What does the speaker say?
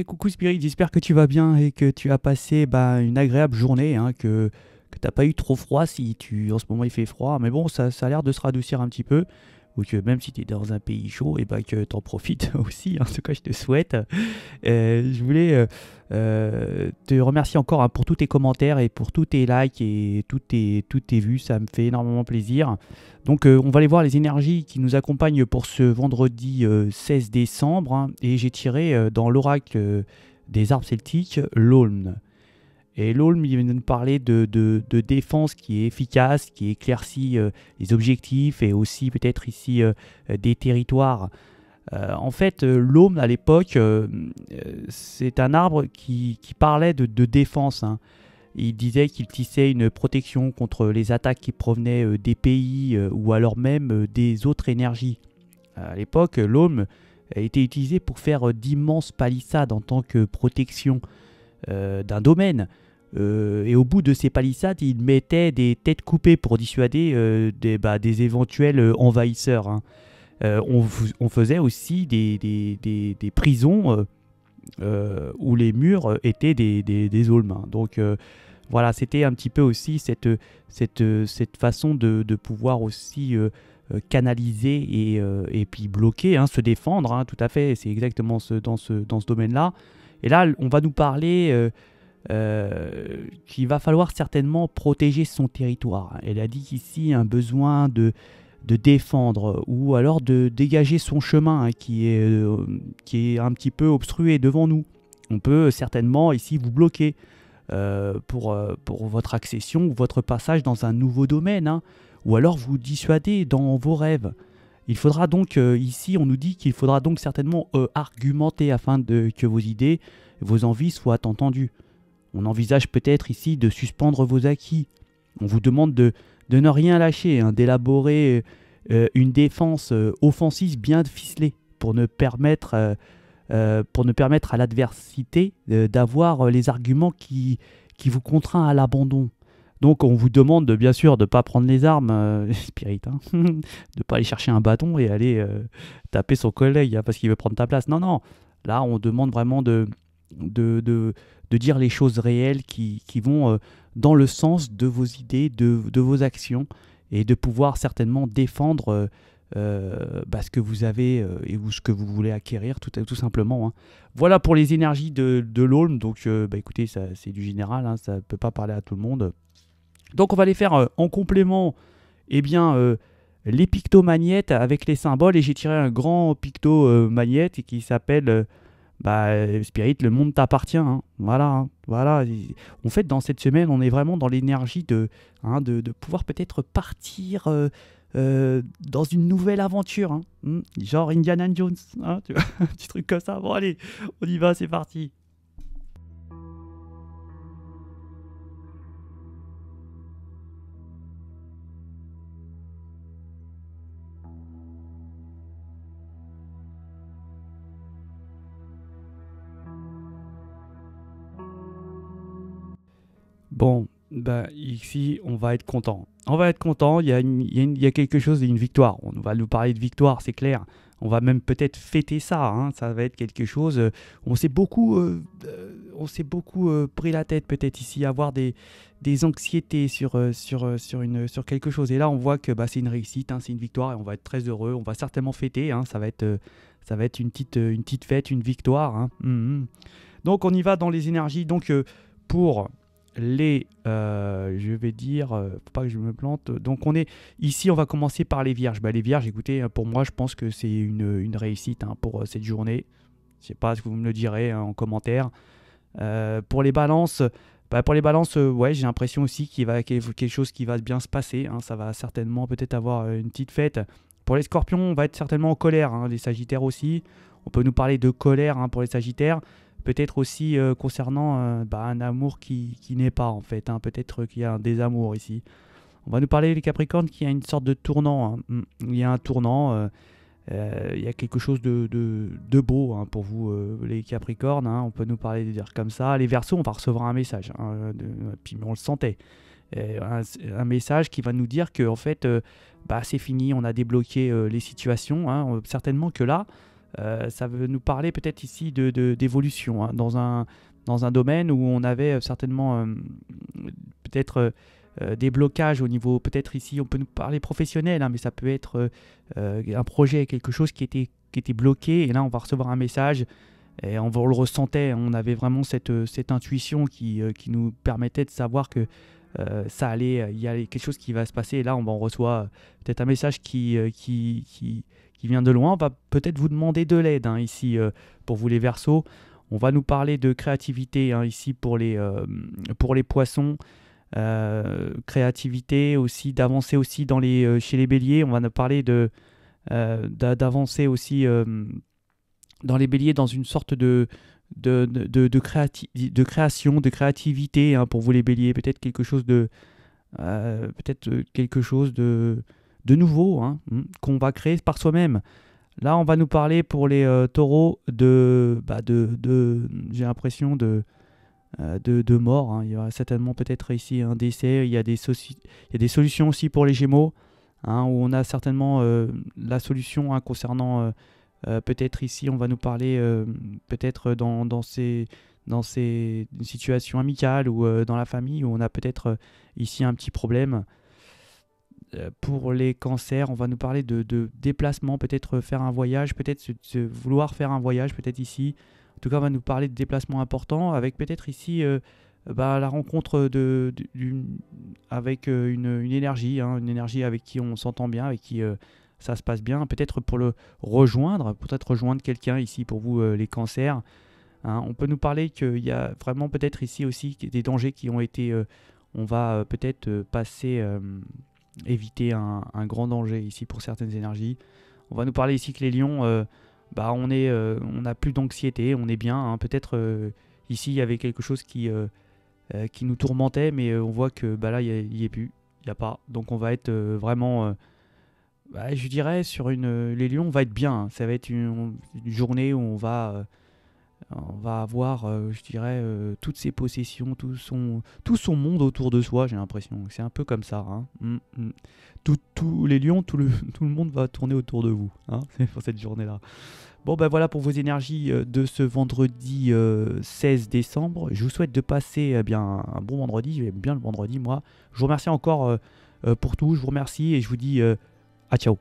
Coucou Spirit, j'espère que tu vas bien et que tu as passé une agréable journée, hein, que t'as pas eu trop froid si tu en ce moment il fait froid, mais bon ça a l'air de se radoucir un petit peu, ou que même si tu es dans un pays chaud, et que t'en profites aussi, en tout cas je te souhaite. Je voulais te remercier encore, hein, pour tous tes commentaires et pour tous tes likes et toutes tes vues, ça me fait énormément plaisir. Donc on va aller voir les énergies qui nous accompagnent pour ce vendredi 16 décembre, hein, et j'ai tiré dans l'oracle des arbres celtiques l'Aulne. Et l'Aulne, il vient de nous parler de défense qui est efficace, qui éclaircit les objectifs et aussi peut-être ici des territoires. En fait, l'Aulne à l'époque, c'est un arbre qui parlait de défense, hein. Il disait qu'il tissait une protection contre les attaques qui provenaient des pays ou alors même des autres énergies. À l'époque, l'Aulne a été utilisé pour faire d'immenses palissades en tant que protection d'un domaine. Et au bout de ces palissades, il mettait des têtes coupées pour dissuader des éventuels envahisseurs, hein. On faisait aussi des prisons où les murs étaient des aulnes, hein. Donc voilà, c'était un petit peu aussi cette façon de pouvoir aussi canaliser et puis bloquer, hein, se défendre, hein, tout à fait, c'est exactement dans ce domaine-là. Et là, on va nous parler qu'il va falloir certainement protéger son territoire. Elle a dit qu'ici, un besoin de défendre ou alors de dégager son chemin, hein, qui est un petit peu obstrué devant nous. On peut certainement ici vous bloquer pour votre accession ou votre passage dans un nouveau domaine, hein, ou alors vous dissuader dans vos rêves. Il faudra donc, ici on nous dit qu'il faudra donc certainement argumenter afin que vos idées, vos envies soient entendues. On envisage peut-être ici de suspendre vos acquis. On vous demande de ne rien lâcher, hein, d'élaborer une défense offensive bien ficelée pour ne permettre à l'adversité d'avoir les arguments qui vous contraint à l'abandon. Donc on vous demande bien sûr de ne pas prendre les armes, Spirit, hein, de ne pas aller chercher un bâton et aller taper son collègue, hein, parce qu'il veut prendre ta place. Non, non, là on demande vraiment de dire les choses réelles qui vont dans le sens de vos idées, de vos actions, et de pouvoir certainement défendre ce que vous avez et ce que vous voulez acquérir, tout simplement, hein. Voilà pour les énergies de l'Aulne. Donc écoutez, c'est du général, hein, ça ne peut pas parler à tout le monde. Donc on va les faire en complément, eh bien, les pictomagnettes avec les symboles. Et j'ai tiré un grand pictomagnète qui s'appelle Spirit, le monde t'appartient, hein. Voilà, hein, voilà. En fait, dans cette semaine, on est vraiment dans l'énergie de pouvoir peut-être partir dans une nouvelle aventure, hein. Genre Indiana Jones, hein, tu vois, un petit truc comme ça. Bon, allez, on y va, c'est parti. Bon, ici, on va être content. On va être content, il y a quelque chose, une victoire. On va nous parler de victoire, c'est clair. On va même peut-être fêter ça, hein. Ça va être quelque chose. On s'est beaucoup pris la tête peut-être ici, avoir des anxiétés sur quelque chose. Et là, on voit que c'est une réussite, hein, c'est une victoire et on va être très heureux. On va certainement fêter, hein. Ça va être une petite fête, une victoire, hein. Donc, on y va dans les énergies. Donc, pour je vais dire, faut pas que je me plante. Donc on est ici, on va commencer par les vierges. Les vierges, écoutez, pour moi, je pense que c'est une réussite, hein, pour cette journée. Je sais pas ce que vous me le direz, hein, en commentaire. Pour les balances, ouais, j'ai l'impression aussi qu'il va quelque chose qui va bien se passer, hein. Ça va certainement peut-être avoir une petite fête. Pour les scorpions, on va être certainement en colère, hein. Les sagittaires aussi. On peut nous parler de colère, hein, pour les sagittaires. Peut-être aussi concernant un amour qui n'est pas, en fait, hein. Peut-être qu'il y a un désamour ici. On va nous parler des Capricornes qui a une sorte de tournant, hein. Il y a un tournant, il y a quelque chose de beau, hein, pour vous, les Capricornes, hein. On peut nous parler de dire comme ça. Les Verseaux, on va recevoir un message, hein, puis on le sentait. Un message qui va nous dire que en fait, c'est fini, on a débloqué les situations, hein. Certainement que là, Ça veut nous parler peut-être ici d'évolution, hein, dans un domaine où on avait certainement peut-être des blocages au niveau, peut-être ici on peut nous parler professionnel, hein, mais ça peut être un projet, quelque chose qui était bloqué, et là on va recevoir un message, et on le ressentait, on avait vraiment cette intuition qui nous permettait de savoir que ça allait, il y a quelque chose qui va se passer, et là on reçoit peut-être un message qui vient de loin. On va peut-être vous demander de l'aide, hein, ici pour vous les Verseaux. On va nous parler de créativité, hein, ici pour les poissons. Créativité aussi, d'avancer aussi chez les béliers. On va nous parler d'avancer aussi dans les béliers dans une sorte de création, de créativité, hein, pour vous les béliers. Peut-être quelque chose de nouveau, hein, qu'on va créer par soi-même. Là, on va nous parler pour les taureaux j'ai l'impression de mort, hein. Il y aura certainement peut-être ici un décès. Il y a des solutions aussi pour les gémeaux, hein, où on a certainement la solution, hein, concernant peut-être ici, on va nous parler peut-être dans ces situations amicales ou dans la famille où on a peut-être ici un petit problème. Pour les cancers, on va nous parler de déplacement, peut-être faire un voyage, peut-être vouloir faire un voyage, peut-être ici. En tout cas, on va nous parler de déplacements importants, avec peut-être ici la rencontre avec une énergie, hein, une énergie avec qui on s'entend bien, avec qui ça se passe bien. Peut-être pour rejoindre quelqu'un ici pour vous, les cancers. Hein. On peut nous parler qu'il y a vraiment peut-être ici aussi des dangers qui ont été... on va peut-être éviter un grand danger ici pour certaines énergies. On va nous parler ici que les lions, on n'a plus d'anxiété, on est bien, hein. Peut-être ici il y avait quelque chose qui nous tourmentait, mais on voit que là il n'y est plus, il n'y a pas. Donc on va être vraiment, je dirais, les lions, on va être bien, hein. Ça va être une journée où on va avoir, je dirais, toutes ses possessions, tout son monde autour de soi, j'ai l'impression. C'est un peu comme ça, hein. Tous les lions, tout le monde va tourner autour de vous, hein, pour cette journée-là. Bon, voilà pour vos énergies de ce vendredi 16 décembre. Je vous souhaite de passer un bon vendredi. J'aime bien le vendredi, moi. Je vous remercie encore pour tout. Je vous remercie et je vous dis à ciao.